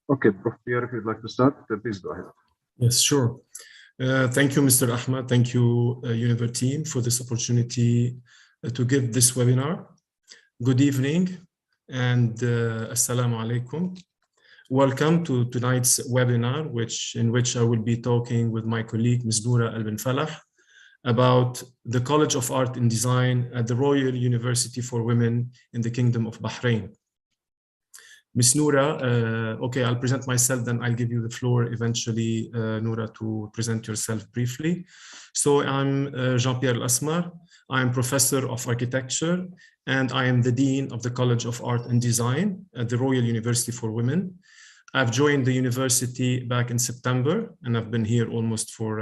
Okay, Prof. Pierre, if you'd like to start, please go ahead. Yes, sure. Thank you, Mr. Ahmed. Thank you, Univer team, for this opportunity to give this webinar. Good evening and assalamu alaikum. Welcome to tonight's webinar, in which I will be talking with my colleague, Ms. Noura Al-Bin-Falah, about the College of Art and Design at the Royal University for Women in the Kingdom of Bahrain. Ms. Noura, okay, I'll present myself, then I'll give you the floor eventually, Noura, to present yourself briefly. So I'm Jean-Pierre Al-Asmar. I'm Professor of Architecture, and I am the Dean of the College of Art and Design at the Royal University for Women. I've joined the university back in September, and I've been here almost for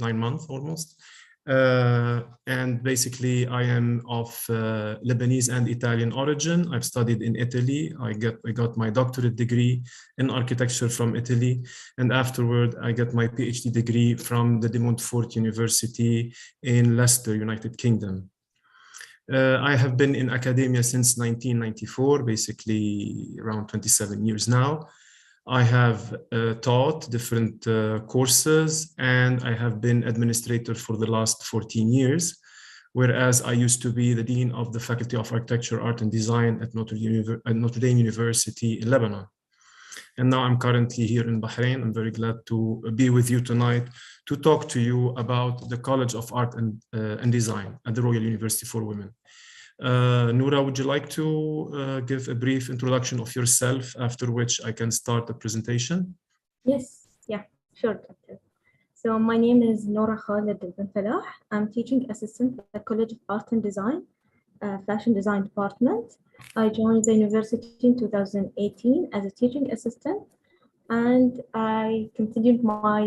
9 months almost. And basically I am of Lebanese and Italian origin. I've studied in Italy. I got my doctorate degree in architecture from Italy. And afterward, I got my PhD degree from the De Montfort University in Leicester, United Kingdom. I have been in academia since 1994, basically around 27 years now. I have taught different courses, and I have been administrator for the last 14 years, whereas I used to be the Dean of the Faculty of Architecture, Art and Design at Notre Dame University in Lebanon. And now I'm currently here in Bahrain. I'm very glad to be with you tonight to talk to you about the College of Art and Design at the Royal University for Women. Noura, would you like to give a brief introduction of yourself, after which I can start the presentation? Yes, yeah, sure, Doctor. So my name is Noura Khalid Al-Bin-Falah. I'm teaching assistant at the College of Art and Design, Fashion Design Department. I joined the university in 2018 as a teaching assistant, and I continued my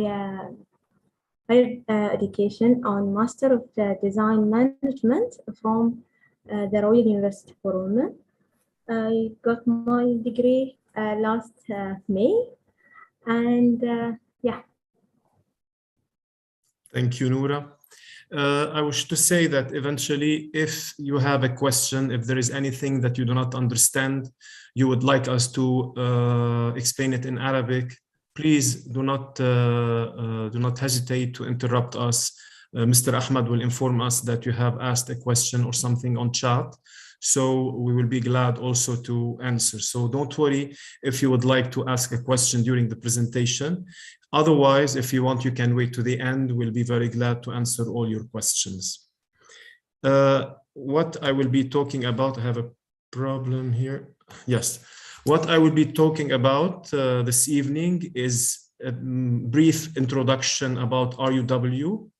higher education on Master of Design Management from the Royal University for Women. I got my degree last May, and yeah. Thank you, Noura. I wish to say that eventually, if you have a question, if there is anything that you do not understand, you would like us to explain it in Arabic, please do not hesitate to interrupt us. Mr. Ahmed will inform us that you have asked a question or something on chat, so we will be glad also to answer. So don't worry if you would like to ask a question during the presentation. Otherwise, if you want, you can wait to the end. We'll be very glad to answer all your questions. What I will be talking about, I have a problem here. Yes. What I will be talking about this evening is a brief introduction about RUW.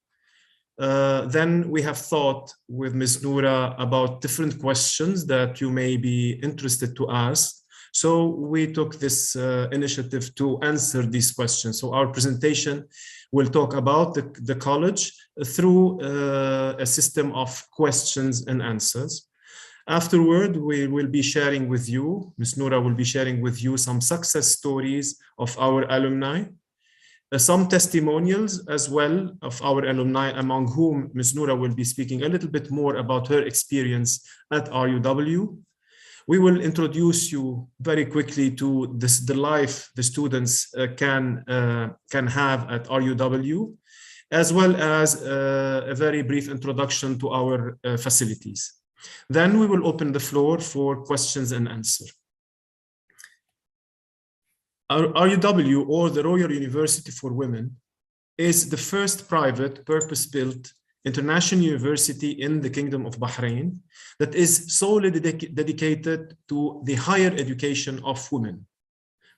Then we have thought with Ms. Noura about different questions that you may be interested to ask. So we took this initiative to answer these questions. So our presentation will talk about the college through a system of questions and answers. Afterward, we will be sharing with you, Ms. Noura will be sharing with you some success stories of our alumni, some testimonials as well of our alumni, among whom Ms. Noura will be speaking a little bit more about her experience at RUW. We will introduce you very quickly to the life the students can have at RUW, as well as a very brief introduction to our facilities. Then we will open the floor for questions and answers. RUW, or the Royal University for Women, is the first private purpose-built international university in the Kingdom of Bahrain that is solely dedicated to the higher education of women.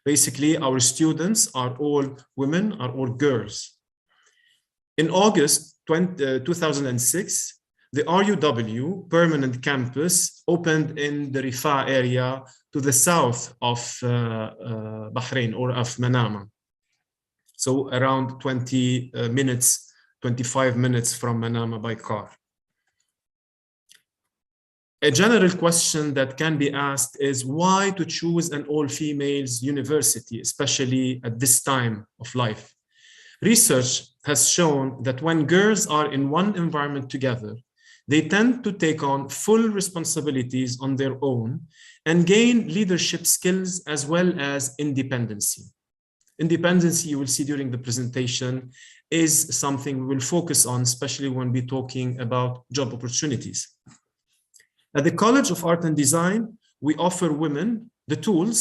Basically, our students are all women, are all girls. In August 2006, the RUW permanent campus opened in the Rifah area to the south of Bahrain, or of Manama. So around 25 minutes from Manama by car. A general question that can be asked is why to choose an all-females university, especially at this time of life? Research has shown that when girls are in one environment together, they tend to take on full responsibilities on their own and gain leadership skills as well as independency. Independency, you will see during the presentation, is something we will focus on, especially when we're talking about job opportunities. At the College of Art and Design, we offer women the tools,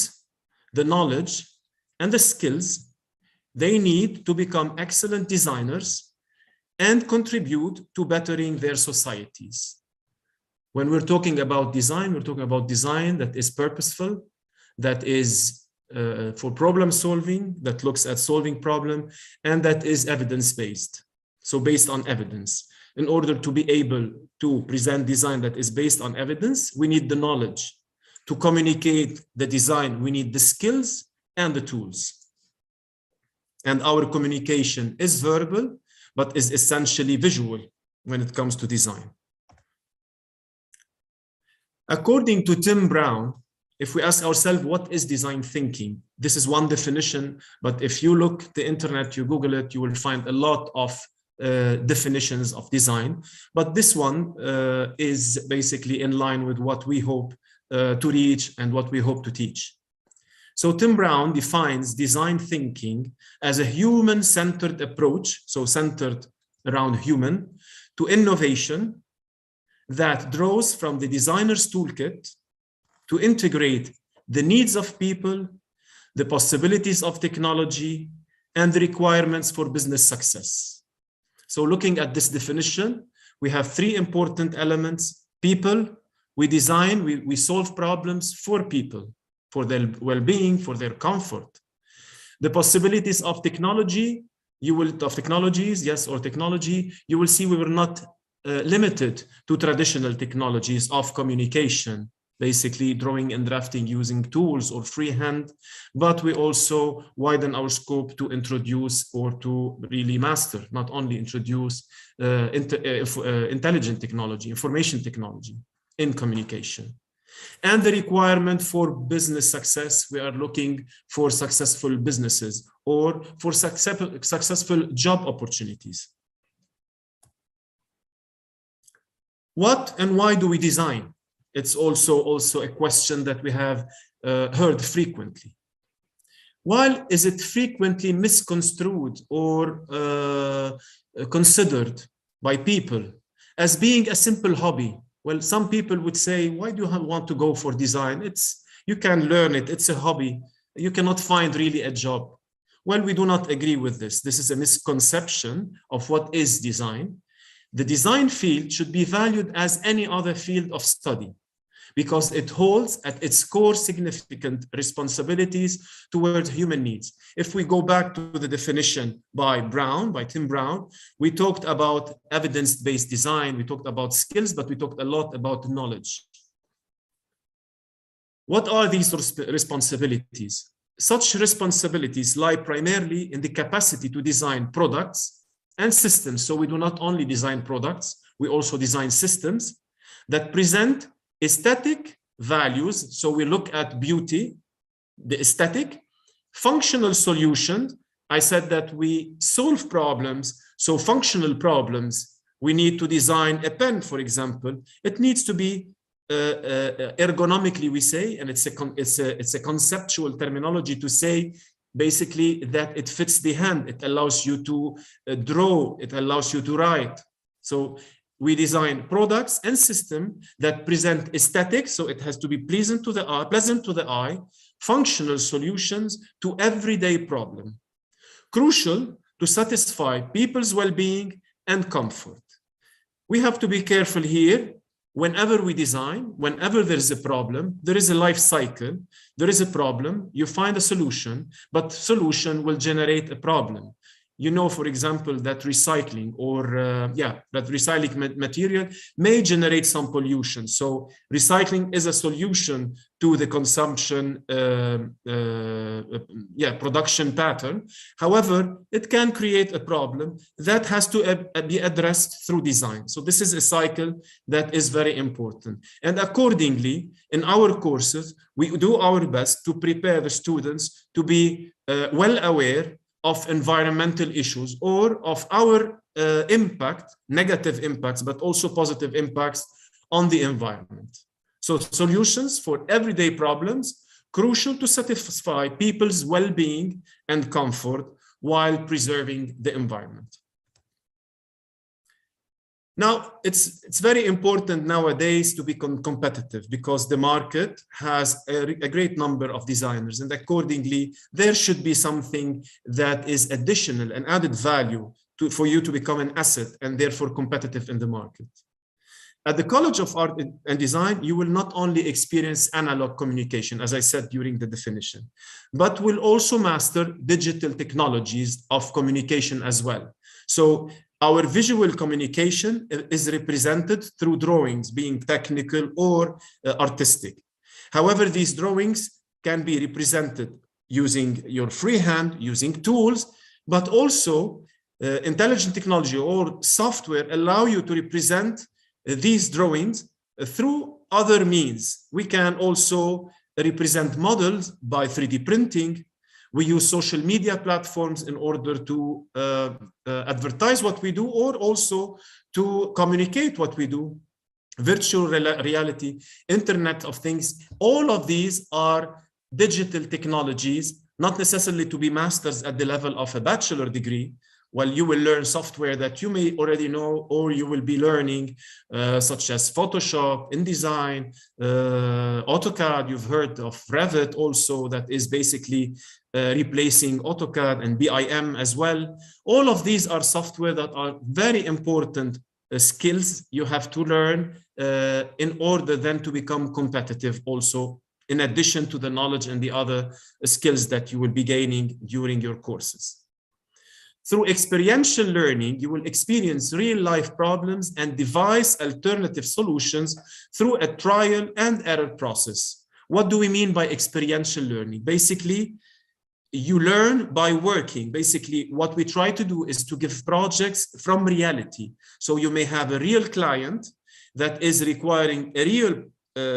the knowledge, and the skills they need to become excellent designers and contribute to bettering their societies. When we're talking about design, we're talking about design that is purposeful, that is for problem solving, that looks at solving problem, and that is evidence-based. So based on evidence. In order to be able to present design that is based on evidence, we need the knowledge. To communicate the design, we need the skills and the tools. And our communication is verbal, but is essentially visual when it comes to design. According to Tim Brown, if we ask ourselves, what is design thinking? This is one definition, but if you look at the internet, you Google it, you will find a lot of definitions of design. But this one is basically in line with what we hope to reach and what we hope to teach. So Tim Brown defines design thinking as a human-centered approach, so centered around human, to innovation that draws from the designer's toolkit to integrate the needs of people, the possibilities of technology, and the requirements for business success. So looking at this definition, we have three important elements. People, we design, we solve problems for people, for their well-being, for their comfort. The possibilities of technology, you will see we were not limited to traditional technologies of communication, basically drawing and drafting using tools or freehand, but we also widen our scope to introduce or to really master, not only introduce intelligent technology, information technology in communication. And the requirement for business success, we are looking for successful businesses or for successful job opportunities. What and why do we design? It's also a question that we have heard frequently. While is it frequently misconstrued or considered by people as being a simple hobby? Well, some people would say, why do you want to go for design? You can learn it, it's a hobby. You cannot find really a job. Well, we do not agree with this. This is a misconception of what is design. The design field should be valued as any other field of study because it holds at its core significant responsibilities towards human needs. If we go back to the definition by Tim Brown, we talked about evidence-based design, we talked about skills, but we talked a lot about knowledge. What are these responsibilities? Such responsibilities lie primarily in the capacity to design products and systems. So we do not only design products, we also design systems that present aesthetic values. So we look at beauty, the aesthetic, functional solutions. I said that we solve problems. So functional problems, we need to design a pen, for example. It needs to be ergonomically, we say, and it's a conceptual terminology to say basically that it fits the hand. It allows you to draw. It allows you to write. So we design products and systems that present aesthetics, so it has to be pleasant to the eye, functional solutions to everyday problem, crucial to satisfy people's well-being and comfort. We have to be careful here. Whenever we design, whenever there is a problem, there is a life cycle, there is a problem, you find a solution, but solution will generate a problem. You know, for example, that recycling or that recycling material may generate some pollution. So recycling is a solution to the consumption, production pattern. However, it can create a problem that has to be addressed through design. So this is a cycle that is very important. And accordingly, in our courses, we do our best to prepare the students to be well aware of environmental issues or of our impact, negative impacts, but also positive impacts on the environment. So solutions for everyday problems, crucial to satisfy people's well-being and comfort while preserving the environment. Now, it's very important nowadays to be competitive because the market has a great number of designers, and accordingly, there should be something that is additional and added value for you to become an asset and therefore competitive in the market. At the College of Art and Design, you will not only experience analog communication, as I said during the definition, but will also master digital technologies of communication as well. So our visual communication is represented through drawings, being technical or artistic. However, these drawings can be represented using your freehand, using tools, but also intelligent technology or software allow you to represent these drawings through other means. We can also represent models by 3D printing. We use social media platforms in order to advertise what we do or also to communicate what we do. Virtual reality, Internet of Things, all of these are digital technologies, not necessarily to be masters at the level of a bachelor degree. Well, you will learn software that you may already know, or you will be learning such as Photoshop, InDesign, AutoCAD. You've heard of Revit also, that is basically replacing AutoCAD, and BIM as well. All of these are software that are very important skills you have to learn in order then to become competitive also, in addition to the knowledge and the other skills that you will be gaining during your courses. Through experiential learning, you will experience real-life problems and devise alternative solutions through a trial and error process. What do we mean by experiential learning? Basically, you learn by working. Basically, what we try to do is to give projects from reality. So you may have a real client that is requiring a real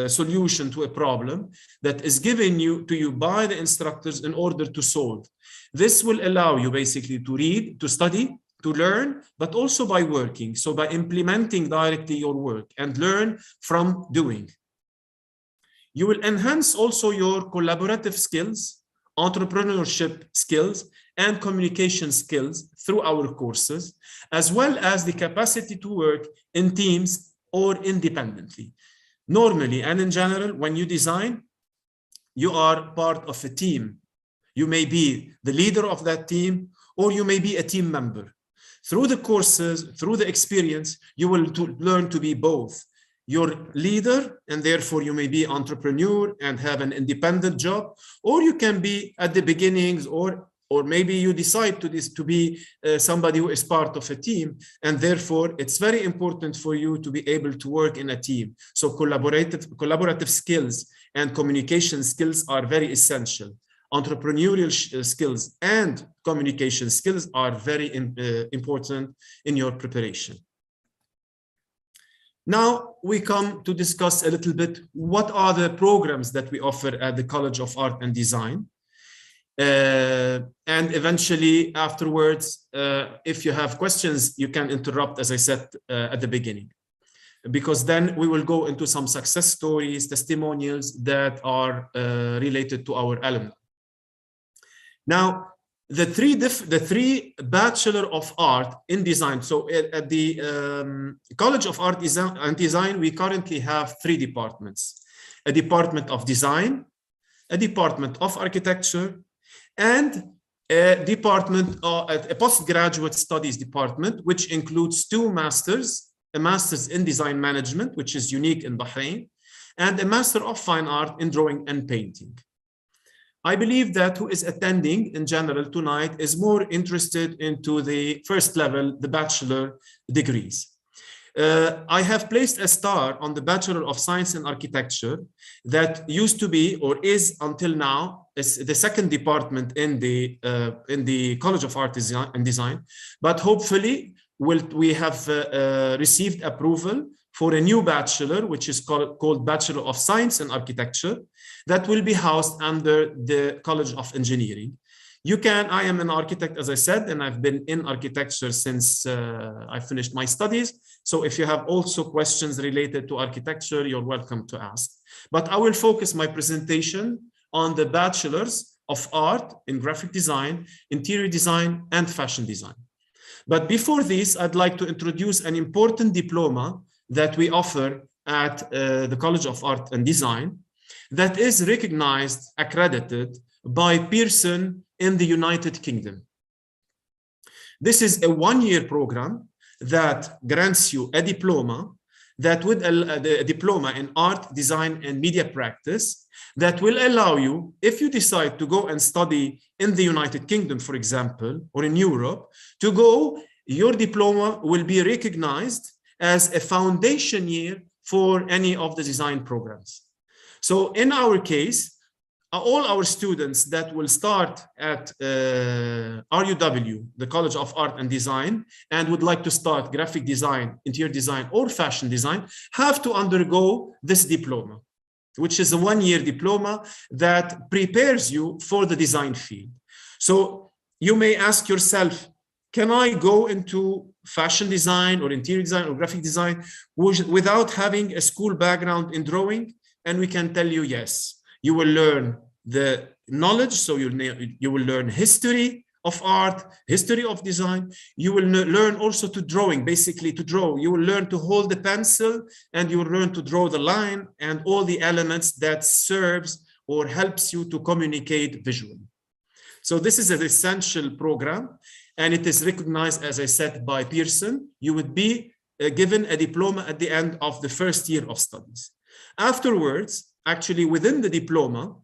solution to a problem that is given to you by the instructors in order to solve. This will allow you basically to read, to study, to learn, but also by working. So by implementing directly your work and learn from doing. You will enhance also your collaborative skills, entrepreneurship skills, and communication skills through our courses, as well as the capacity to work in teams or independently. Normally and in general, when you design, you are part of a team. You may be the leader of that team, or you may be a team member. Through the courses, through the experience, you will learn to be both. Your leader, and therefore you may be entrepreneur and have an independent job, or you can be at the beginnings, or maybe you decide to be somebody who is part of a team, and therefore it's very important for you to be able to work in a team. So collaborative skills and communication skills are very essential. Entrepreneurial skills and communication skills are very important in your preparation. Now we come to discuss a little bit what are the programs that we offer at the College of Art and Design. And eventually afterwards, if you have questions, you can interrupt, as I said at the beginning, because then we will go into some success stories, testimonials that are related to our alumni. Now, the three Bachelor of Art in Design. So at the College of Art and Design, we currently have 3 departments: a Department of Design, a Department of Architecture, and a department, a postgraduate studies department, which includes 2 masters, a master's in design management, which is unique in Bahrain, and a master of fine art in drawing and painting. I believe that who is attending in general tonight is more interested into the first level, the bachelor degrees. I have placed a star on the Bachelor of Science in Architecture that used to be, or is until now, is the 2nd department in the College of Art and Design. But hopefully we have received approval for a new bachelor, which is called Bachelor of Science in Architecture, that will be housed under the College of Engineering. I am an architect, as I said, and I've been in architecture since I finished my studies. So if you have also questions related to architecture, you're welcome to ask. But I will focus my presentation on the Bachelors of Art in Graphic Design, Interior Design, and Fashion Design. But before this, I'd like to introduce an important diploma that we offer at the College of Art and Design that is recognized, accredited by Pearson in the United Kingdom. This is a one-year program that grants you a diploma that would a diploma in art, design, and media practice that will allow you, if you decide to go and study in the United Kingdom, for example, or in Europe, to go, your diploma will be recognized as a foundation year for any of the design programs. So in our case, all our students that will start at RUW, the College of Art and Design, and would like to start graphic design, interior design, or fashion design, have to undergo this diploma, which is a one-year diploma that prepares you for the design field. So you may ask yourself, can I go into fashion design or interior design or graphic design without having a school background in drawing? And we can tell you, yes. You will learn the knowledge, so you will learn history of art, history of design. You will learn also to drawing, basically to draw. You will learn to hold the pencil, and you will learn to draw the line and all the elements that serves or helps you to communicate visually. So this is an essential program, and it is recognized, as I said, by Pearson. You would be given a diploma at the end of the first year of studies. Afterwards, actually within the diploma,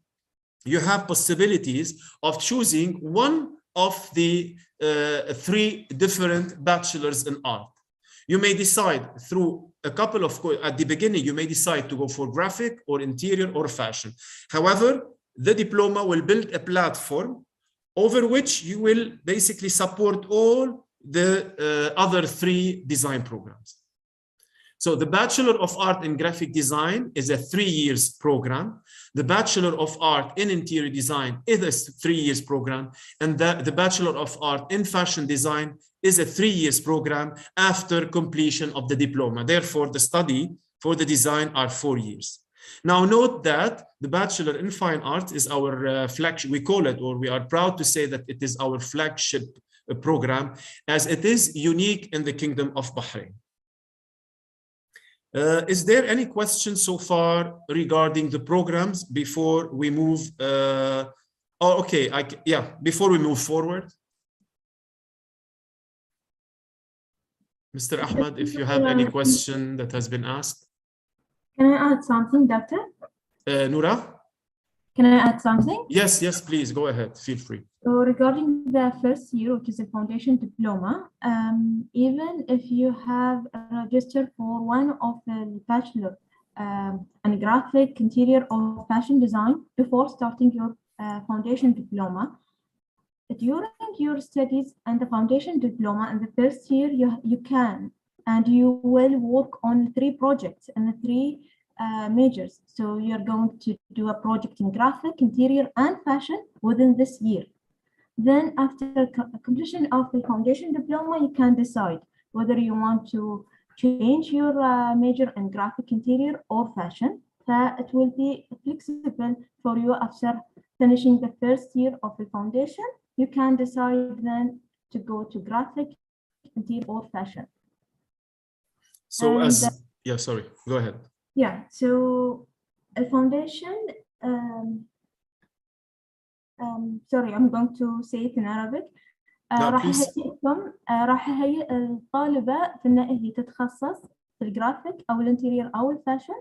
you have possibilities of choosing one of the three different bachelors in art. You may decide through a couple of, at the beginning, you may decide to go for graphic or interior or fashion. However, the diploma will build a platform over which you will basically support all the other three design programs. So the Bachelor of Art in Graphic Design is a 3 years program. The Bachelor of Art in Interior Design is a 3 years program. And the Bachelor of Art in Fashion Design is a 3 years program after completion of the diploma. Therefore, the study for the design are 4 years. Now note that the Bachelor in Fine Arts is our flagship, we call it, or we are proud to say that it is our flagship program, as it is unique in the Kingdom of Bahrain. Is there any questions so far regarding the programs before we move? Before we move forward. Mr. Ahmad, if you have any question that has been asked. Can I add something, Doctor? Noura? Can I add something? Yes, please, go ahead, feel free. So regarding the first year, which is a foundation diploma, even if you have registered for one of the bachelor in graphic, interior, or fashion design before starting your foundation diploma, during your studies and the foundation diploma in the first year, you can and you will work on 3 projects and the 3 majors. So you're going to do a project in graphic, interior, and fashion within this year. Then after completion of the foundation diploma, you can decide whether you want to change your major in graphic, interior, or fashion. It will be flexible for you after finishing the first year of the foundation. You can decide then to go to graphic, interior, or fashion. So sorry, go ahead. Yeah, so a foundation, sorry, I'm going to say it in Arabic. راح يهيئكم راح يهيئ الطالبة في إن هي تتخصص في الجرافيك أو الانتيرير أو الفاشن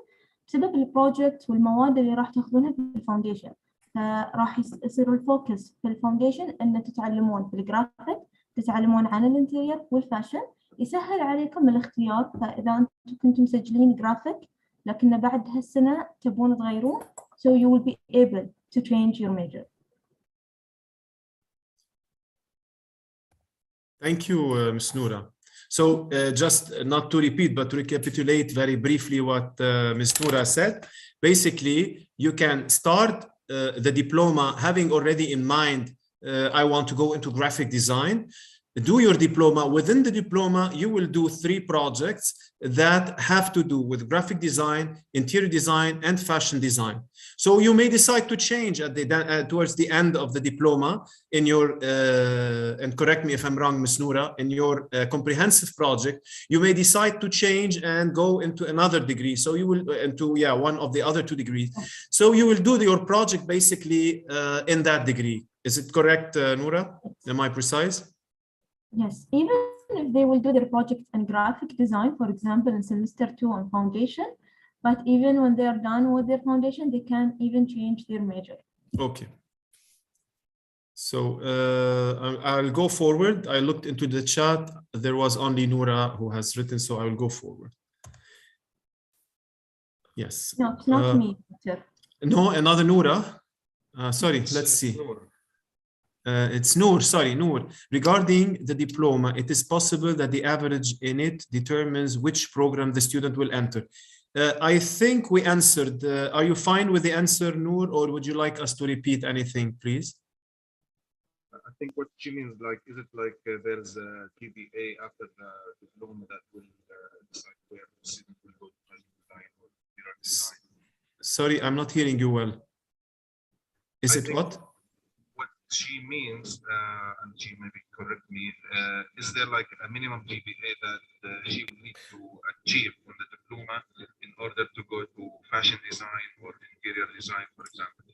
بسبب البروجكت والمواد اللي راح تاخذونها في الفاونديشن. فراح يصير الفوكس في الفاونديشن إن تتعلمون في الجرافيك، تتعلمون عن الانتيرير والفاشن، يسهل عليكم الاختيار. فإذا أنتم كنتم مسجلين جرافيك لكن بعد هالسنة تبون تغيرون, so you will be able to change your major. Thank you, Ms. Noura. So just not to repeat, but to recapitulate very briefly what Ms. Noura said. Basically, you can start the diploma having already in mind I want to go into graphic design. Do your diploma. Within the diploma, you will do 3 projects that have to do with graphic design, interior design, and fashion design. So you may decide to change at towards the end of the diploma in your, and correct me if I'm wrong, Ms. Noura, in your comprehensive project, you may decide to change and go into another degree. So you will, into, one of the other 2 degrees. So you will do your project basically in that degree. Is it correct, Noura? Am I precise? Yes, even if they will do their project in graphic design, for example, in semester 2 on foundation, but even when they are done with their foundation, they can even change their major. Okay. So I'll go forward. I looked into the chat. There was only Noura who has written, so I will go forward. Yes. No, it's not me, sir. No, another Noura. Sorry, let's see. It's Noor, sorry, Noor. Regarding the diploma, it is possible that the average in it determines which program the student will enter. I think we answered. Are you fine with the answer, Noor, or would you like us to repeat anything, please? I think what she means, like, is it like there's a GPA after the diploma that will decide where the student will go to fashion design or interior design? Sorry, I'm not hearing you well. Is it what? What she means, and she maybe correct me, is there like a minimum GPA that she will need to achieve on the diploma in order to go to fashion design or interior design, for example?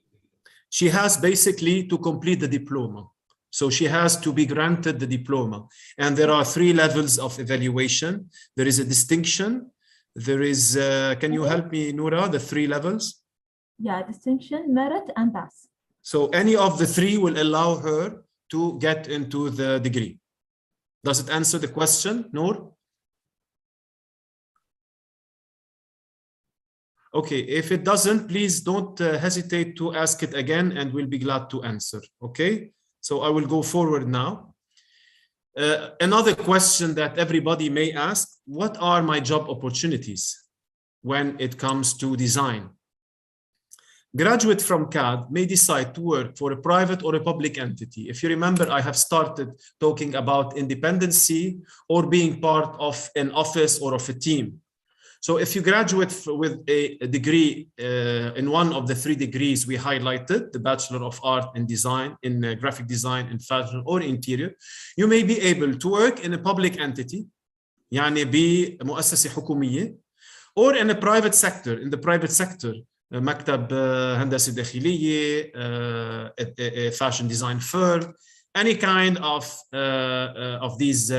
She has basically to complete the diploma. So she has to be granted the diploma. And there are 3 levels of evaluation. There is a distinction. There is, can you help me, Noura, the 3 levels? Yeah, distinction, merit, and pass. So any of the 3 will allow her to get into the degree. Does it answer the question, Noor? Okay, if it doesn't, please don't hesitate to ask it again and we'll be glad to answer, okay? So I will go forward now. Another question that everybody may ask, what are my job opportunities when it comes to design? Graduate from CAD may decide to work for a private or a public entity. If you remember, I have started talking about independency or being part of an office or of a team. So if you graduate with a degree in one of the 3 degrees we highlighted, the Bachelor of Art in Design, in Graphic Design, in Fashion or Interior, you may be able to work in a public entity, يعني بمؤسسة حكومية, or in a private sector, in the private sector, مكتب هندسة داخلية, a fashion design firm, any kind of these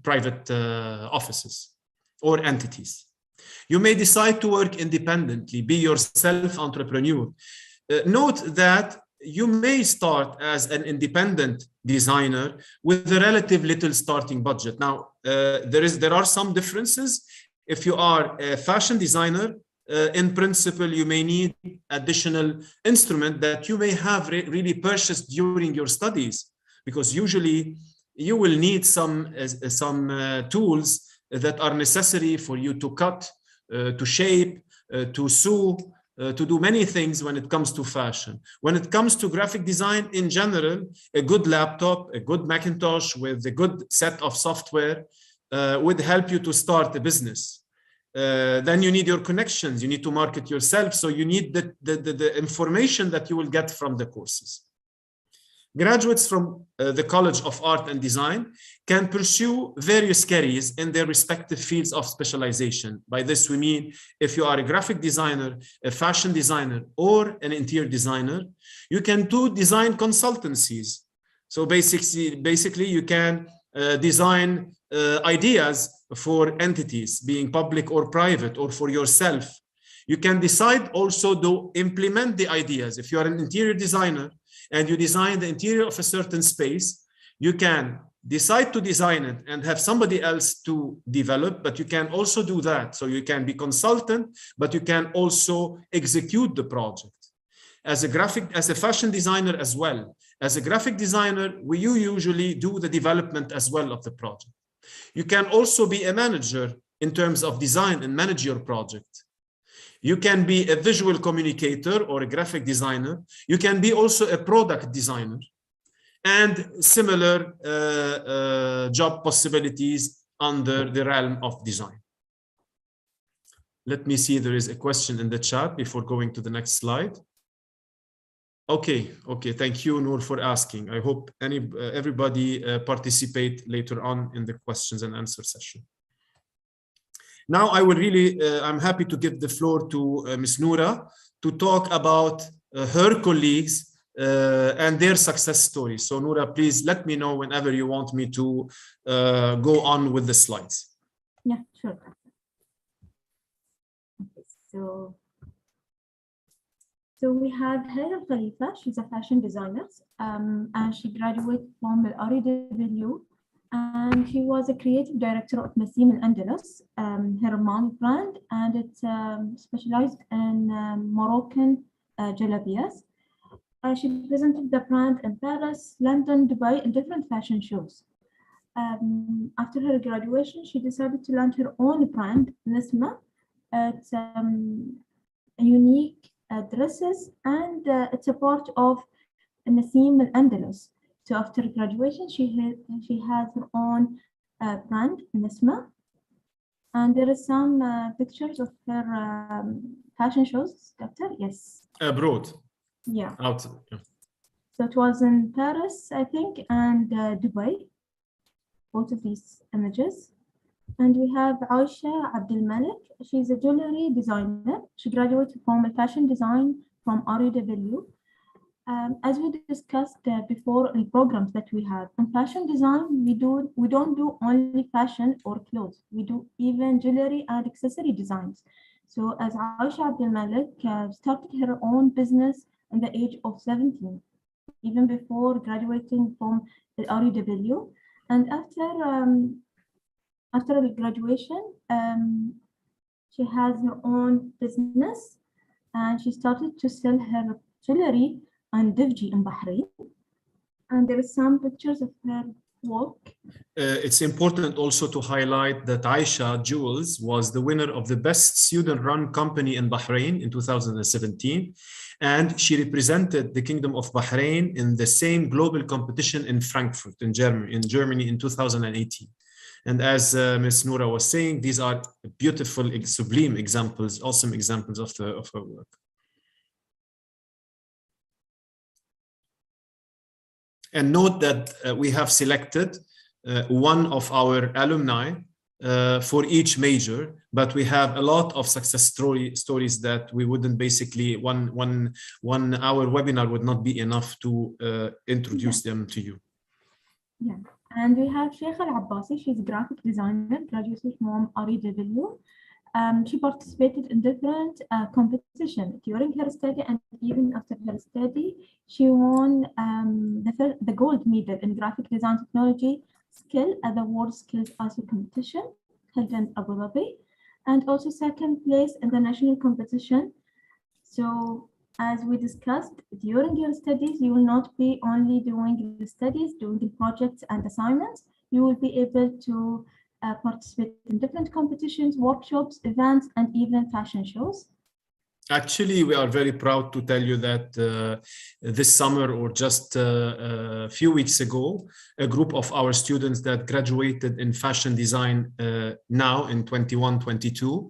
private offices or entities. You may decide to work independently, be yourself entrepreneur. Note that you may start as an independent designer with a relative little starting budget. Now, there are some differences. If you are a fashion designer, in principle, you may need additional instrument that you may have really purchased during your studies, because usually you will need some tools that are necessary for you to cut, to shape, to sew, to do many things when it comes to fashion. When it comes to graphic design in general, a good laptop, a good Macintosh with a good set of software would help you to start a business. Then you need your connections, you need to market yourself, so you need the information that you will get from the courses. Graduates from the College of Art and Design can pursue various careers in their respective fields of specialization. By this we mean, if you are a graphic designer, a fashion designer, or an interior designer, you can do design consultancies. So basically you can design ideas for entities, being public or private, or for yourself. You can decide also to implement the ideas. If you are an interior designer, and you design the interior of a certain space, you can decide to design it and have somebody else to develop, but you can also do that. So you can be consultant, but you can also execute the project. As a fashion designer as well. As a graphic designer, you usually do the development as well of the project. You can also be a manager in terms of design and manage your project. You can be a visual communicator or a graphic designer. You can be also a product designer. and similar job possibilities under the realm of design. Let me see, there is a question in the chat before going to the next slide. Okay, thank you, Noor, for asking. I hope everybody participate later on in the questions and answer session. Now I will really, I'm happy to give the floor to Ms. Noura to talk about her colleagues and their success stories. So Noura, please let me know whenever you want me to go on with the slides. Yeah, sure. Okay, so we have Helen Khalifa. She's a fashion designer, and she graduated from the RUW, and she was a creative director of Nassim Al-Andalus, her mom brand, and it's specialized in Moroccan jalabiyas. She presented the brand in Paris, London, Dubai, and different fashion shows. After her graduation, she decided to launch her own brand, Nisma. It's unique dresses, and it's a part of Nassim Al-Andalus. So after graduation, she has her own brand, Nisma, and there is some pictures of her fashion shows. Doctor, yes. Abroad. Yeah. Out. Yeah. So it was in Paris, I think, and Dubai. Both of these images. And we have Aisha Abdul Malik. She's a jewelry designer. She graduated from fashion design from RUW. As we discussed before in programs that we have, in fashion design, we don't do only fashion or clothes. We do even jewelry and accessory designs. So as Aisha Abdul Malik started her own business at the age of 17, even before graduating from the RUW. And after graduation, she has her own business, and she started to sell her jewelry on DIVG in Bahrain. And there are some pictures of her work. It's important also to highlight that Aisha Jewels was the winner of the best student-run company in Bahrain in 2017. And she represented the Kingdom of Bahrain in the same global competition in Frankfurt, in Germany in 2018. And as Ms. Noura was saying, these are beautiful, sublime examples, awesome examples of her work. And note that we have selected one of our alumni for each major, but we have a lot of success stories that we wouldn't basically, one hour webinar would not be enough to introduce them to you. Yeah, and we have Sheikh Al-Abbasi. She's a graphic designer, graduated from RUW. She participated in different competitions during her study, and even after her study, she won the gold medal in graphic design technology skill at the World Skills ASIA competition held in Abu Dhabi, and also second place in the national competition. So as we discussed, during your studies, you will not be only doing the studies, doing the projects and assignments. You will be able to participate in different competitions, workshops, events, and even fashion shows. Actually, we are very proud to tell you that this summer, or just a few weeks ago, a group of our students that graduated in fashion design now in 21-22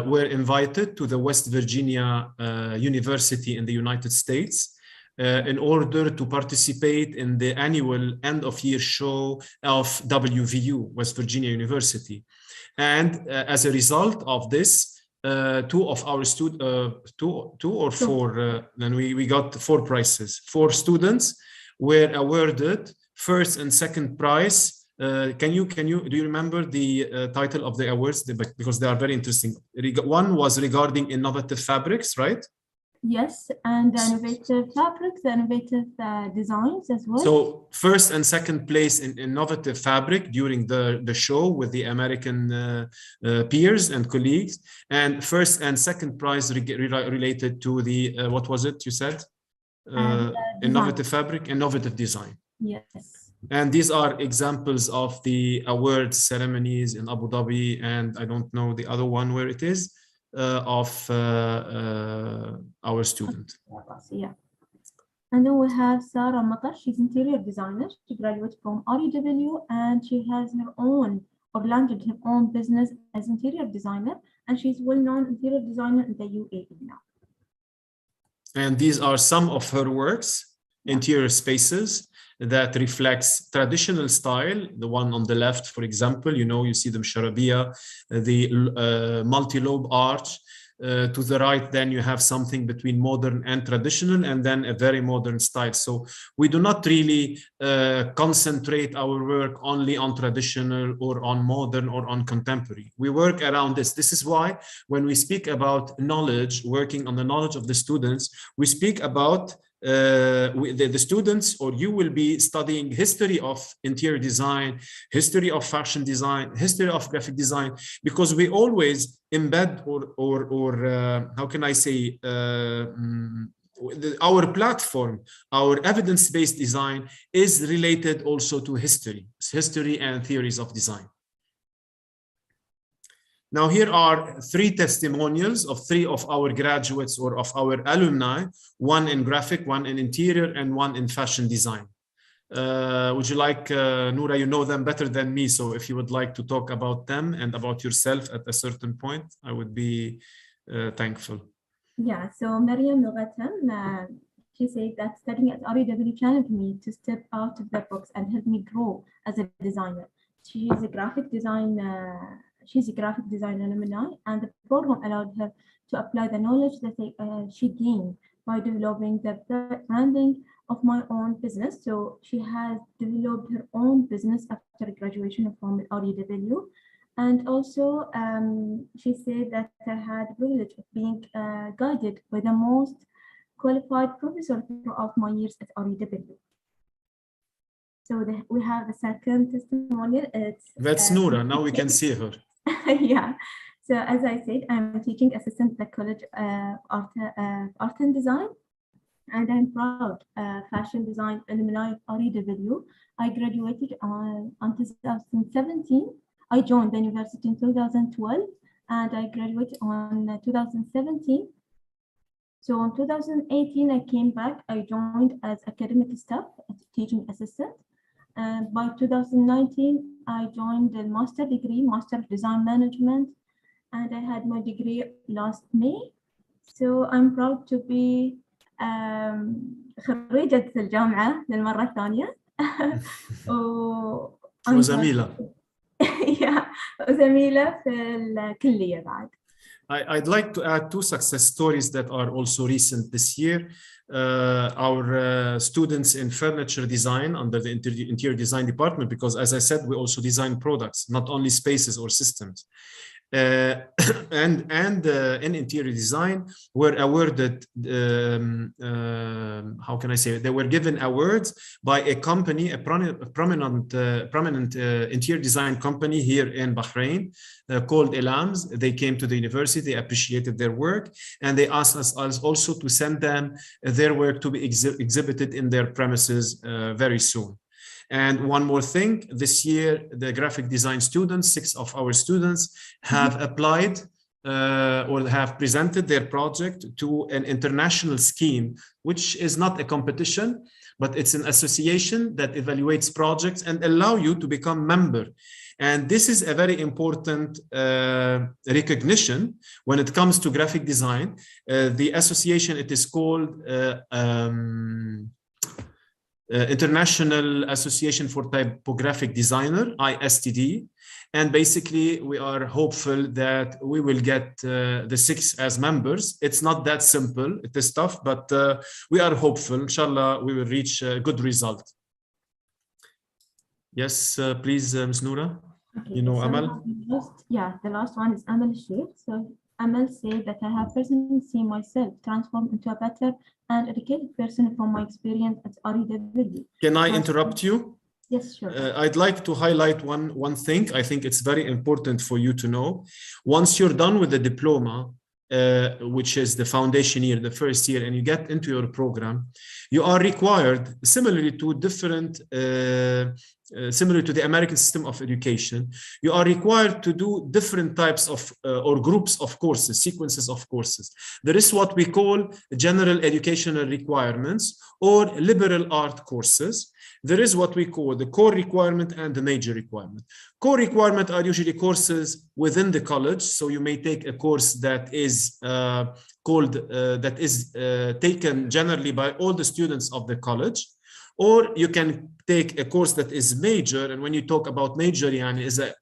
were invited to the West Virginia University in the United States in order to participate in the annual end-of-year show of WVU, West Virginia University. And as a result of this, two of our students, two or four, and we got 4 prizes. 4 students were awarded first and second prize. Do you remember the title of the awards? Because they are very interesting. One was regarding innovative fabrics, right? Yes, and the innovative fabrics, the innovative designs as well. So first and second place in innovative fabric during the show with the American peers and colleagues, and first and second prize related to the, what was it you said? Innovative fabric, innovative design. Yes. And these are examples of the award ceremonies in Abu Dhabi, and I don't know the other one where it is, of our student. Yeah. And then we have Sarah Matar. She's interior designer. She graduated from RUW and she has her own or landed her own business as interior designer. And she's well-known interior designer in the UAE now. And these are some of her works, interior spaces that reflects traditional style. The one on the left, for example, you see the Msharabia, the multi-lobe arch. To the right, then you have something between modern and traditional, and then a very modern style. So we do not really concentrate our work only on traditional or on modern or on contemporary. We work around this. This is why when we speak about knowledge, working on the knowledge of the students, we speak about the students, or you will be studying history of interior design, history of fashion design, history of graphic design, because we always embed or how can I say, our platform, our evidence-based design is related also to history and theories of design. Now, here are 3 testimonials of 3 of our graduates or of our alumni, one in graphic, one in interior, and one in fashion design. Would you like, Noura, you know them better than me, so if you would like to talk about them and about yourself at a certain point, I would be thankful. Yeah, so Maryam Lughatam, she said that studying at RUW challenged me to step out of the box and help me grow as a designer. She's a graphic design alumni, and the program allowed her to apply the knowledge that she gained by developing the branding of my own business. So she has developed her own business after graduation from RUW. And also, she said that I had the privilege of being guided by the most qualified professor throughout my years at RUW. So we have the second testimonial. That's Noura. Now we can see her. Yeah. So as I said, I'm a teaching assistant at the College of Art and Design, and I'm proud fashion design alumni of RUW. I graduated on 2017. I joined the university in 2012, and I graduated on 2017. So in 2018, I came back. I joined as academic staff as teaching assistant. And by 2019, I joined the Master of Design Management, and I had my degree last May. So I'm proud to be خريجة الجامعة للمرة الثانية. وزميلة. Yeah, وزميلة في الكلية بعد. I'd like to add 2 success stories that are also recent this year. Our students in furniture design under the interior design department, because as I said, we also design products, not only spaces or systems. And in interior design were awarded, how can I say it? They were given awards by a company, a prominent interior design company here in Bahrain called Elams. They came to the university, they appreciated their work, and they asked us also to send them their work to be exhibited in their premises very soon. And one more thing, this year, the graphic design students, 6 of our students have applied or have presented their project to an international scheme, which is not a competition, but it's an association that evaluates projects and allow you to become member. And this is a very important recognition when it comes to graphic design. The association, it is called International Association for Typographic Designer, ISTD. And basically, we are hopeful that we will get the 6 as members. It's not that simple. It is tough, but we are hopeful. Inshallah, we will reach a good result. Yes, please, Ms. Noura. Okay, you know so Amal? the last one is Amal Sheikh. So Amal said that I have personally seen myself transform into a better and educated person from my experience at RUW. Can I interrupt you? Yes, sure. I'd like to highlight one thing. I think it's very important for you to know. Once you're done with the diploma, which is the foundation year, the first year, and you get into your program, you are required, similarly to different similar to the American system of education, you are required to do different types of or groups of courses, sequences of courses. There is what we call general educational requirements or liberal art courses. There is what we call the core requirement and the major requirement. Core requirement are usually courses within the college. So you may take a course that is taken generally by all the students of the college, or you can take a course that is major. And when you talk about major,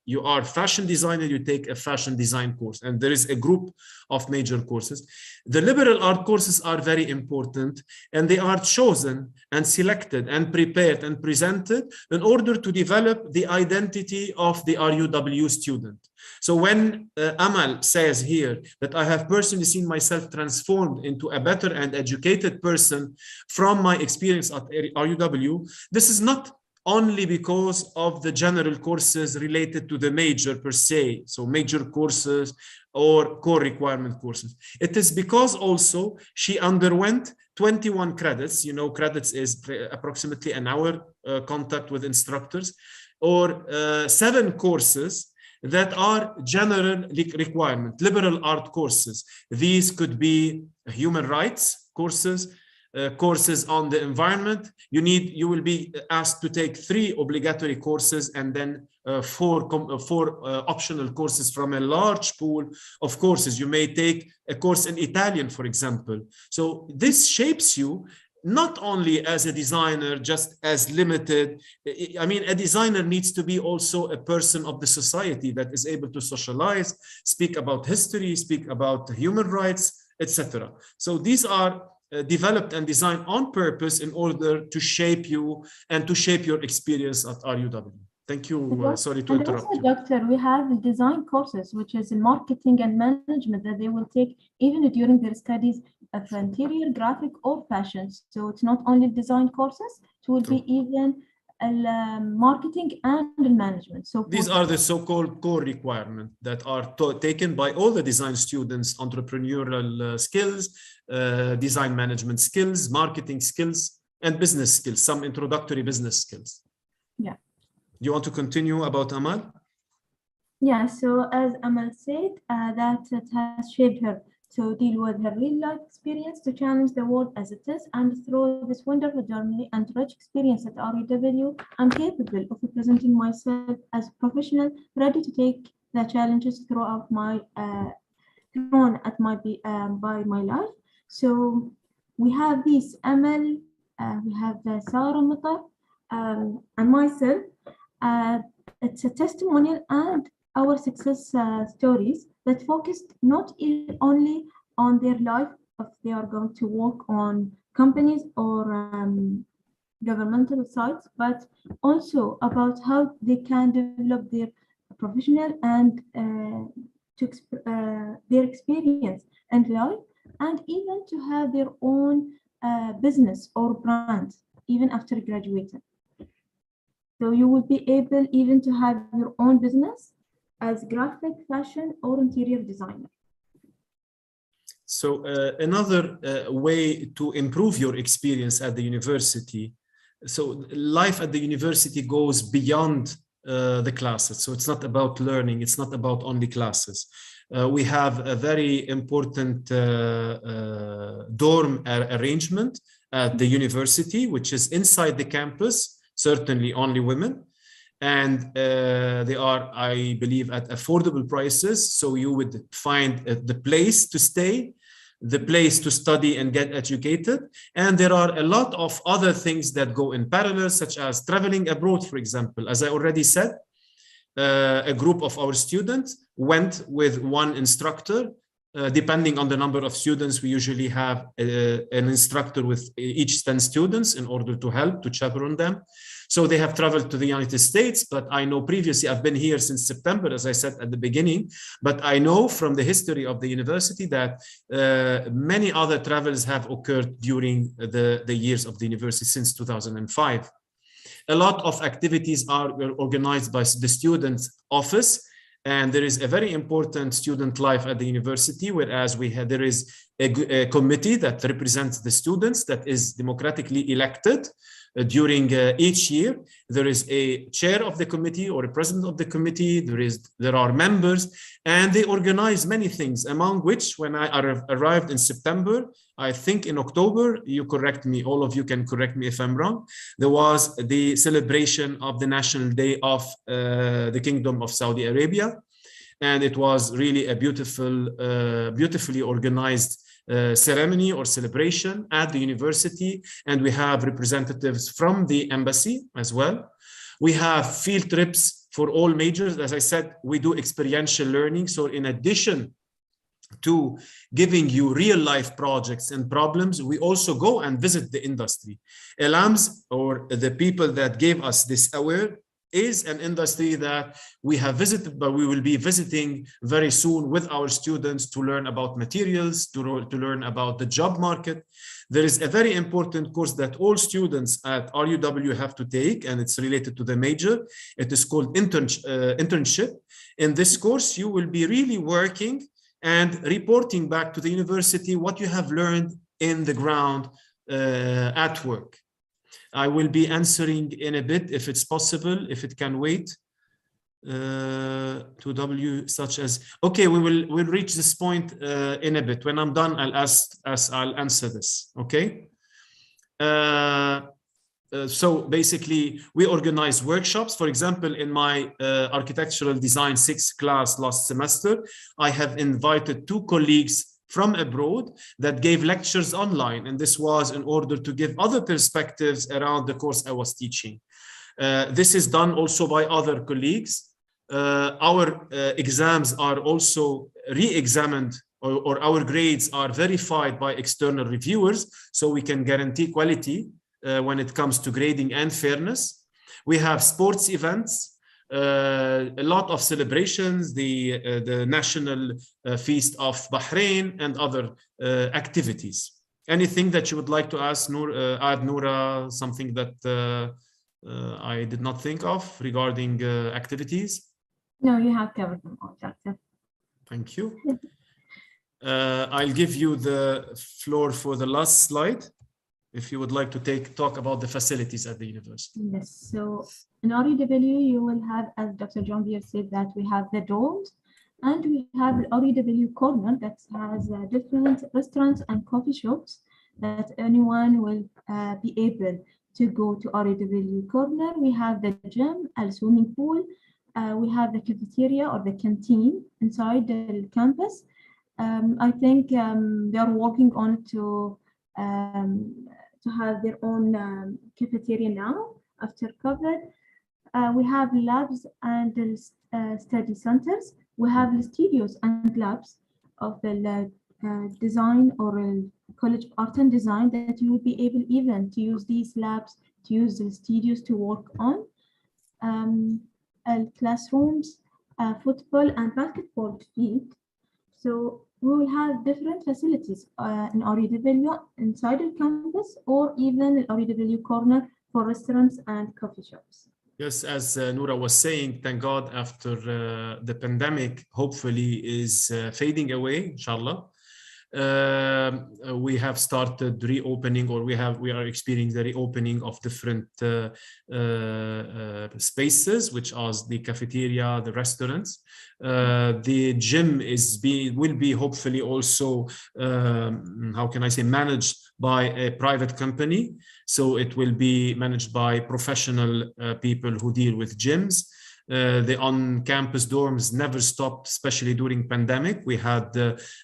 you are fashion designer, you take a fashion design course, and there is a group of major courses. The liberal art courses are very important, and they are chosen and selected and prepared and presented in order to develop the identity of the RUW student. So when Amal says here that I have personally seen myself transformed into a better and educated person from my experience at RUW, this is not only because of the general courses related to the major per se, so major courses or core requirement courses. It is because also she underwent 21 credits. You know, credits is approximately an hour contact with instructors, or 7 courses that are general requirement, liberal art courses. These could be human rights courses, courses on the environment. You will be asked to take 3 obligatory courses and then 4 optional courses from a large pool of courses. You may take a course in Italian, for example. So this shapes you not only as a designer, just as limited. I mean, a designer needs to be also a person of the society that is able to socialize, speak about history, speak about human rights, etc. So these are developed and designed on purpose in order to shape you and to shape your experience at RUW. Thank you. Sorry to interrupt also, you. Doctor, we have design courses, which is in marketing and management, that they will take even during their studies of interior, graphic, or fashion. So it's not only design courses, it will be even marketing and management. So these are the so-called core requirements that are taken by all the design students: entrepreneurial skills, design management skills, marketing skills, and business skills, some introductory business skills. Yeah. You want to continue about Amal? Yeah, so as Amal said, that it has shaped her to deal with her real life experience, to challenge the world as it is, and through this wonderful journey and rich experience at RUW, I'm capable of presenting myself as a professional, ready to take the challenges throughout my thrown at my by my life. So we have this Amal, we have Sarah Matar, and myself. It's a testimonial and our success stories that focused not only on their life, if they are going to work on companies or governmental sites, but also about how they can develop their professional and their experience and life, and even to have their own business or brand even after graduating. So you will be able even to have your own business as graphic, fashion, or interior designer. So another way to improve your experience at the university. So life at the university goes beyond the classes. So it's not about learning. It's not about only classes. We have a very important dorm arrangement at the university, which is inside the campus. Certainly only women, and they are, I believe, at affordable prices. So you would find the place to stay, the place to study and get educated. And there are a lot of other things that go in parallel, such as traveling abroad, for example. As I already said, a group of our students went with one instructor. Depending on the number of students, we usually have an instructor with each 10 students in order to help, to chaperone them. So they have traveled to the United States, but I know previously, I've been here since September, as I said at the beginning, but I know from the history of the university that many other travels have occurred during the years of the university since 2005. A lot of activities are organized by the student office, and there is a very important student life at the university, whereas there is a committee that represents the students that is democratically elected during each year. There is a chair of the committee or a president of the committee. There are members, and they organize many things, among which, when I arrived in September, I think in October, you correct me, all of you can correct me if I'm wrong, there was the celebration of the National Day of the Kingdom of Saudi Arabia. And it was really a beautifully organized ceremony or celebration at the university. And we have representatives from the embassy as well. We have field trips for all majors. As I said, we do experiential learning. So in addition to giving you real life projects and problems, we also go and visit the industry. ELAMS, or the people that gave us this award, is an industry that we have visited, but we will be visiting very soon with our students to learn about materials, to learn about the job market. There is a very important course that all students at RUW have to take, and it's related to the major. It is called internship. In this course, you will be really working and reporting back to the university what you have learned in the ground at work. I will be answering in a bit, if it's possible, if it can wait. To W, such as, okay, we'll reach this point in a bit. When I'm done, I'll answer this. Okay. So basically, we organize workshops. For example, in my architectural design 6 class last semester, I have invited 2 colleagues from abroad that gave lectures online. And this was in order to give other perspectives around the course I was teaching. This is done also by other colleagues. Our exams are also re-examined, or our grades are verified by external reviewers, so we can guarantee quality when it comes to grading and fairness. We have sports events. A lot of celebrations, the National Feast of Bahrain, and other activities. Anything that you would like to ask, add, Noura, something that I did not think of regarding activities? No, you have covered them all, Doctor. Thank you. I'll give you the floor for the last slide, if you would like to talk about the facilities at the university. Yes, so in RUW, you will have, as Dr. Jean-Pierre said, that we have the dorms, and we have the RUW corner that has different restaurants and coffee shops that anyone will be able to go to RUW corner. We have the gym, a swimming pool. We have the cafeteria or the canteen inside the campus. I think they are working on to have their own cafeteria now after COVID. We have labs and study centers. We have the studios and labs of the design or College of Art and Design that you will be able even to use these labs, to use the studios to work on. Classrooms, football and basketball field. So we will have different facilities in RUW inside the campus, or even in RUW corner for restaurants and coffee shops. Yes, as Noura was saying, thank God, after the pandemic hopefully is fading away, inshallah. We have started reopening, or we are experiencing the reopening of different spaces, which are the cafeteria, the restaurants. The gym will be hopefully also, how can I say, managed by a private company. So it will be managed by professional people who deal with gyms. The on-campus dorms never stopped, especially during pandemic. We had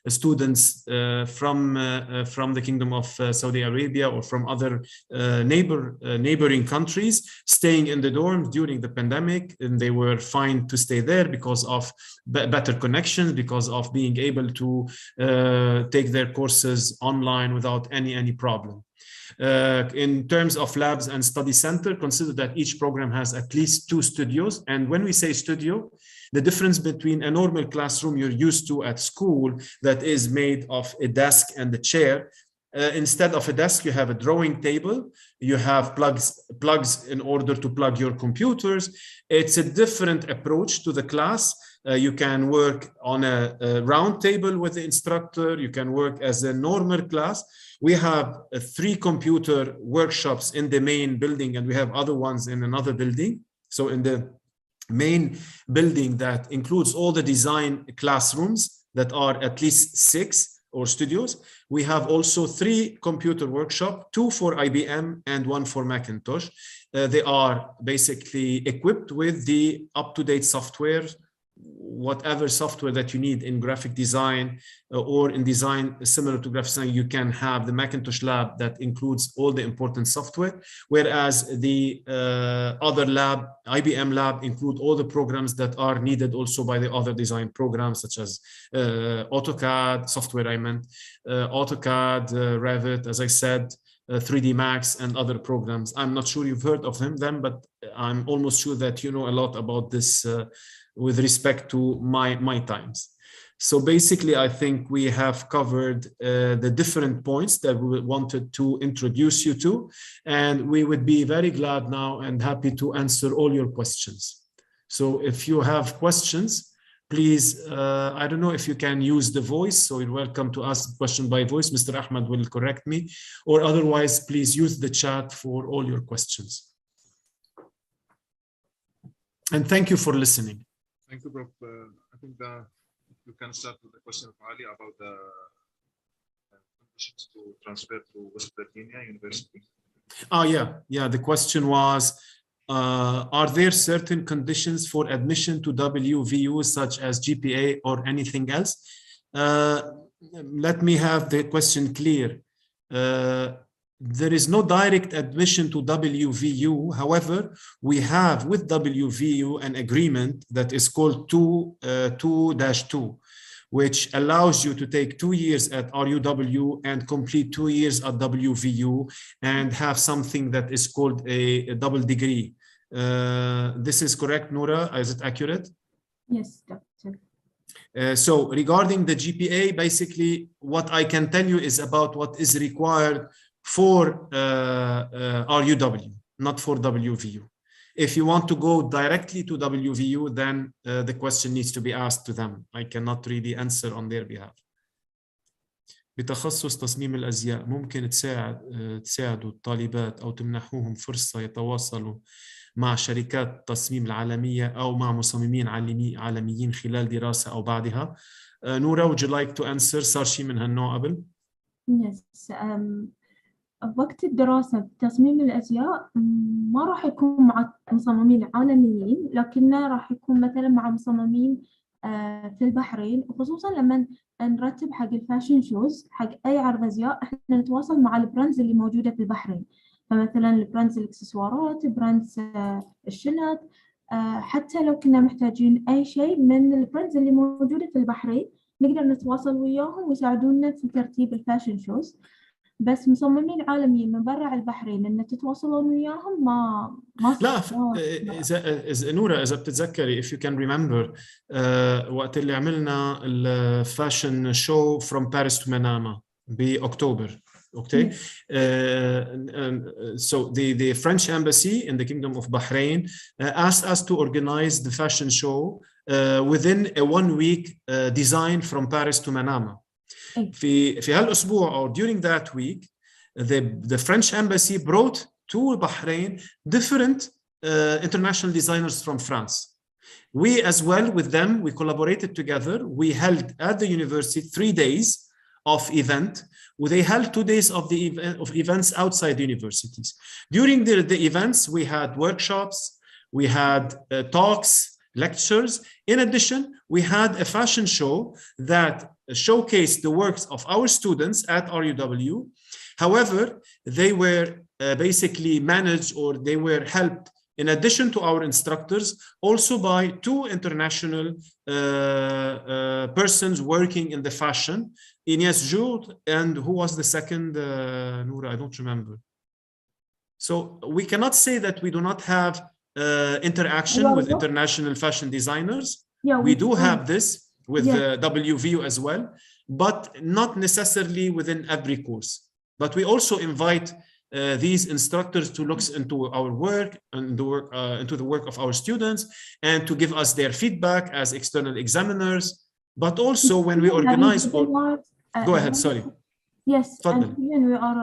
students from the Kingdom of Saudi Arabia or from other neighboring countries staying in the dorms during the pandemic, and they were fine to stay there because of better connections, because of being able to take their courses online without any problem. In terms of labs and study center, consider that each program has at least 2 studios. And when we say studio, the difference between a normal classroom you're used to at school that is made of a desk and a chair, Instead of a desk, you have a drawing table. You have plugs in order to plug your computers. It's a different approach to the class. You can work on a round table with the instructor. You can work as a normal class. We have 3 computer workshops in the main building, and we have other ones in another building. So in the main building that includes all the design classrooms that are at least 6 or studios, we have also 3 computer workshops, 2 for IBM and 1 for Macintosh. They are basically equipped with the up-to-date software, whatever software that you need in graphic design or in design similar to graphic design. You can have the Macintosh lab that includes all the important software, whereas the other lab, IBM lab, include all the programs that are needed also by the other design programs, such as AutoCAD software, AutoCAD, Revit, as I said, 3D Max, and other programs. I'm not sure you've heard of them, but I'm almost sure that you know a lot about this with respect to my times. So basically, I think we have covered the different points that we wanted to introduce you to, and we would be very glad now and happy to answer all your questions. So if you have questions, please, I don't know if you can use the voice, so you're welcome to ask the question by voice. Mr. Ahmed will correct me, or otherwise, please use the chat for all your questions. And thank you for listening. Thank you, Prof. I think you can start with the question of Ali about the conditions to transfer to West Virginia University. Yeah. The question was, are there certain conditions for admission to WVU, such as GPA or anything else? Let me have the question clear. There is no direct admission to WVU. However, we have with WVU an agreement that is called 2-2, which allows you to take 2 years at RUW and complete 2 years at WVU and have something that is called a double degree. This is correct, Noura? Is it accurate? Yes, Doctor. So regarding the GPA, basically what I can tell you is about what is required for RUW, not for WVU. If you want to go directly to WVU, then the question needs to be asked to them. I cannot really answer on their behalf. بتخصص تصميم الأزياء ممكن تساعدوا الطالبات أو تمنحوهم فرصة يتواصلوا مع شركات التصميم العالمية أو مع مصممين عالميين خلال دراسة أو بعدها. نورا, would you like to answer؟ صار شيء من هالنوع قبل؟ Yes. وقت الدراسة بتصميم الأزياء ما راح يكون مع مصممين عالميين، لكنه راح يكون مثلا مع مصممين في البحرين، وخصوصا لما نرتب حق الفاشن شوز، حق أي عرض أزياء احنا نتواصل مع البراندز اللي موجودة في البحرين. فمثلا البراندز الإكسسوارات، براندز الشنط، حتى لو كنا محتاجين أي شيء من البراندز اللي موجودة في البحرين نقدر نتواصل وياهم ويساعدونا في ترتيب الفاشن شوز. بس مصممين عالميين من برا البحرين ان تتواصلون وياهم ما لا. إذا نورا إذا بتتذكري if you can remember وقت اللي عملنا الفاشن شو from Paris to Manama بأكتوبر. Okay. So the French embassy in the Kingdom of Bahrain asked us to organize the fashion show within a 1 week design from Paris to Manama. في هالأسبوع or during that week, the French embassy brought to Bahrain different international designers from France. We as well with them, we collaborated together. We held at the university 3 days of event. They held 2 days of the events outside the universities. During the events, we had workshops, we had talks, lectures. In addition, we had a fashion show that showcased the works of our students at RUW. However, they were basically managed, or they were helped in addition to our instructors, also by 2 international persons working in the fashion, Ines Joud, and who was the second, Noura, I don't remember. So we cannot say that we do not have interaction with international fashion designers. Yeah, we do have this with the WVU as well, but not necessarily within every course. but we also invite these instructors to look into our work and into the work of our students and to give us their feedback as external examiners. But also when we organize, go ahead, sorry. Yes, Tfadal. and even we are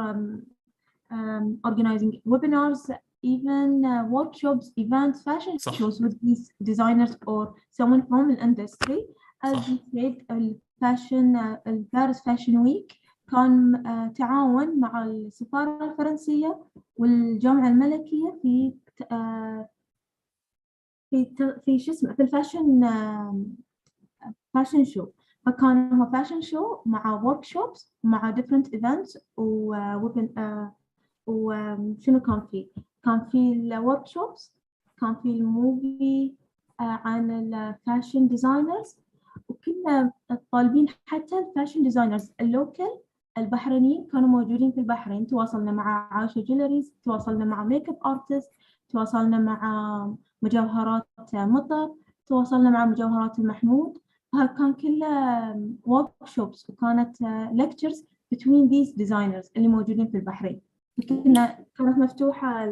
organizing webinars, even workshops, events, fashion صح. shows with these designers or someone from the industry. As صح. we said, Paris Fashion Week كان تعاون مع السفارة الفرنسية والجامعة الملكية في شو اسمه في الفاشن شو. فكان هو فاشن شو مع workshops مع different events وشنو كان فيه؟ كان فيه الworkshops، كان فيه الموفي عن الفاشن ديزاينرز، وكنا طالبين حتى الفاشن ديزاينرز اللوكل البحرينيين كانوا موجودين في البحرين. تواصلنا مع عائشة جولريز، تواصلنا مع ميك اب ارتست، تواصلنا مع مجوهرات مطر، تواصلنا مع مجوهرات المحمود. كان كله workshops وكانت lectures between these designers اللي موجودين في البحرين. كانت مفتوحة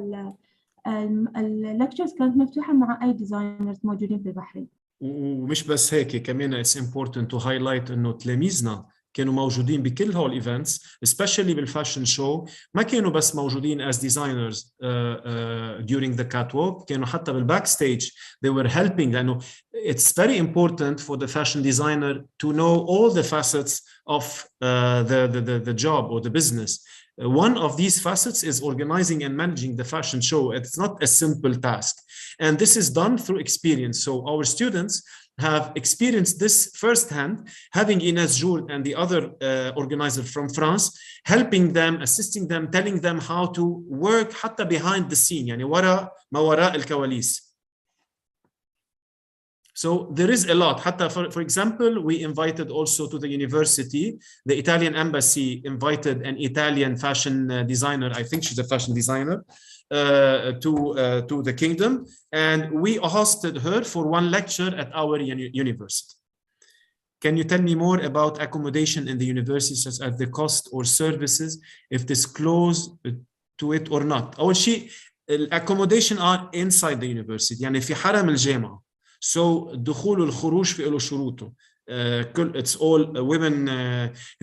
lectures كانت مفتوحة مع أي designers موجودين في البحرين. ومش بس هيك، كمان it's important to highlight إنه تلاميذنا كانوا موجودين بكل هول الايفنتس especially بالفاشن شو. ما كانوا بس موجودين as designers during the catwalk، كانوا حتى بالباك ستيج they were helping، لأنه it's very important for the fashion designer to know all the facets of the job or the business. One of these facets is organizing and managing the fashion show. It's not a simple task, and this is done through experience. So our students have experienced this firsthand, having Ines Jour and the other organizer from France helping them, assisting them, telling them how to work حتى behind the scene، يعني ما وراء الكواليس. So there is a lot. حتى for example, we invited also to the university, the Italian embassy invited an Italian fashion designer. I think she's a fashion designer to the kingdom, and we hosted her for one lecture at our university. Can you tell me more about accommodation in the university, such as the cost or services, if disclosed to it or not? أول شيء accommodation are inside the university، يعني في حرم الجامعة. So الدخول والخروج في له شروطه. It's all women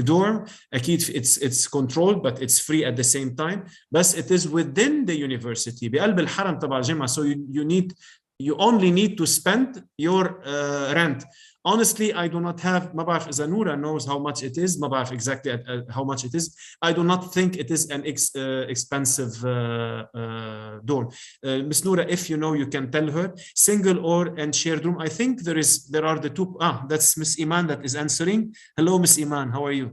dorm. أكيد it's controlled but it's free at the same time. But it is within the university بقلب الحرم تبع الجامعة. So you only need to spend your rent. Honestly, I do not have. ما بعرف إذا نورا knows how much it is. ما بعرف exactly how much it is. I do not think it is an expensive dorm. Miss Noura, if you know, you can tell her. Single or and shared room. I think there are the two. That's Miss Iman that is answering. Hello, Miss Iman. How are you?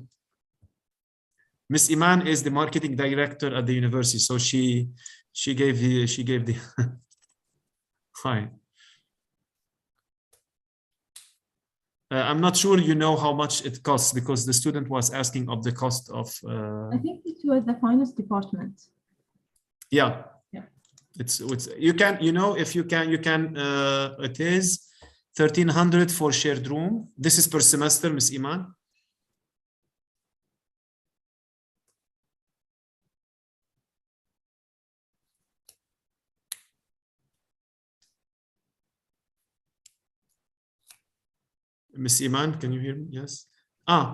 Miss Iman is the marketing director at the university, so she gave the hi. I'm not sure you know how much it costs, because the student was asking of the cost of. I think it was the finance department. Yeah. It's you can, you know, if you can it is 1,300 for shared room. This is per semester, Miss Iman. Miss Iman, can you hear me? Yes.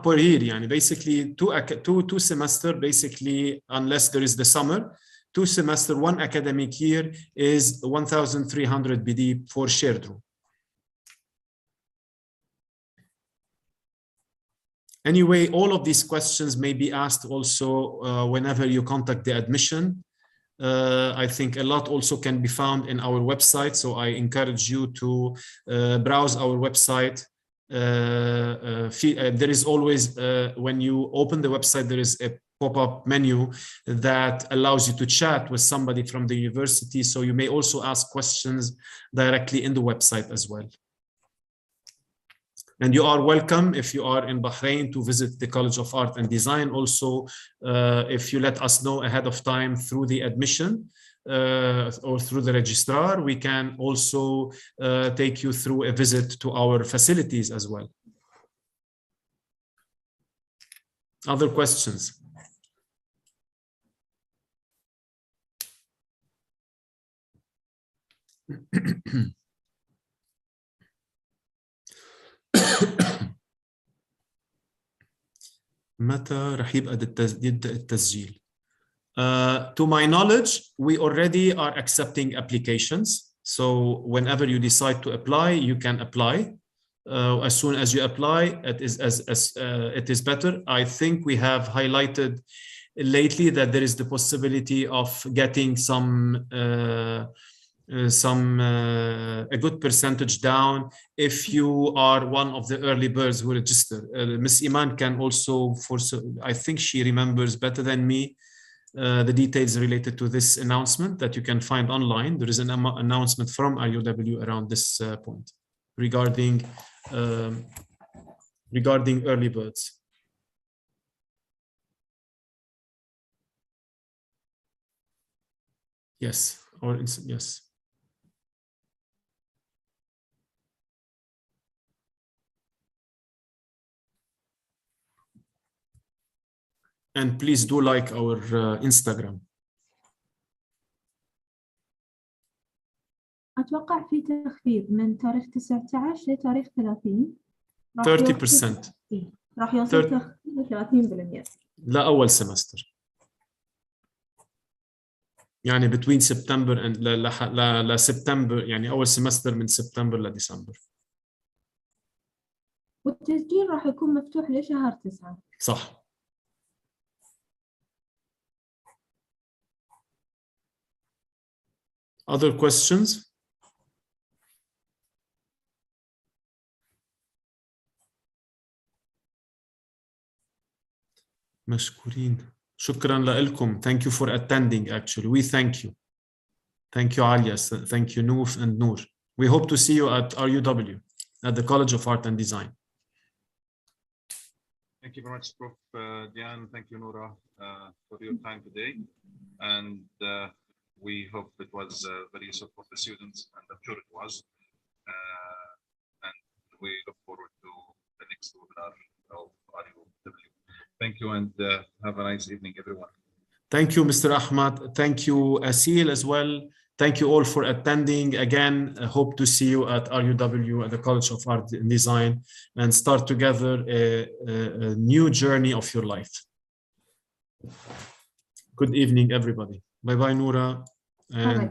Per year, يعني basically two semester, basically, unless there is the summer, 2 semester, 1 academic year is 1,300 BD for shared room. Anyway, all of these questions may be asked also whenever you contact the admission. I think a lot also can be found in our website, so I encourage you to browse our website. There is always, when you open the website, there is a pop-up menu that allows you to chat with somebody from the university, so you may also ask questions directly in the website as well. And you are welcome, if you are in Bahrain, to visit the College of Art and Design. Also, if you let us know ahead of time through the admission or through the registrar, we can also take you through a visit to our facilities as well. Other questions? متى رح يبدأ التسجيل؟ To my knowledge, we already are accepting applications. So whenever you decide to apply, you can apply. As soon as you apply, it is better. I think we have highlighted lately that there is the possibility of getting a good percentage down if you are one of the early birds who register. Ms. Iman can also, I think she remembers better than me, the details related to this announcement that you can find online. There is an announcement from RUW around this point regarding early birds. Yes, or yes. And please do like our Instagram. أتوقع في تخفيض من تاريخ 19 لتاريخ 30. 30%. راح يوصل تخفيض 30%. لا أول سمستر. يعني between September and لسبتمبر، يعني أول سمستر من سبتمبر لديسمبر. والتسجيل راح يكون مفتوح لشهر 9. صح. Other questions? مشكورين. شكرا لكم. Thank you for attending. Actually, we thank you. Thank you, Alias. Thank you, Noor and Noor. We hope to see you at RUW, at the College of Art and Design. Thank you very much, Prof. Diane. Thank you, Noura, for your time today. And we hope it was very useful for the students, and I'm sure it was. And we look forward to the next webinar of RUW. Thank you, and have a nice evening, everyone. Thank you, Mr. Ahmad. Thank you, Asil, as well. Thank you all for attending. Again, I hope to see you at RUW, at the College of Art and Design, and start together a new journey of your life. Good evening, everybody. Bye-bye, Noura. And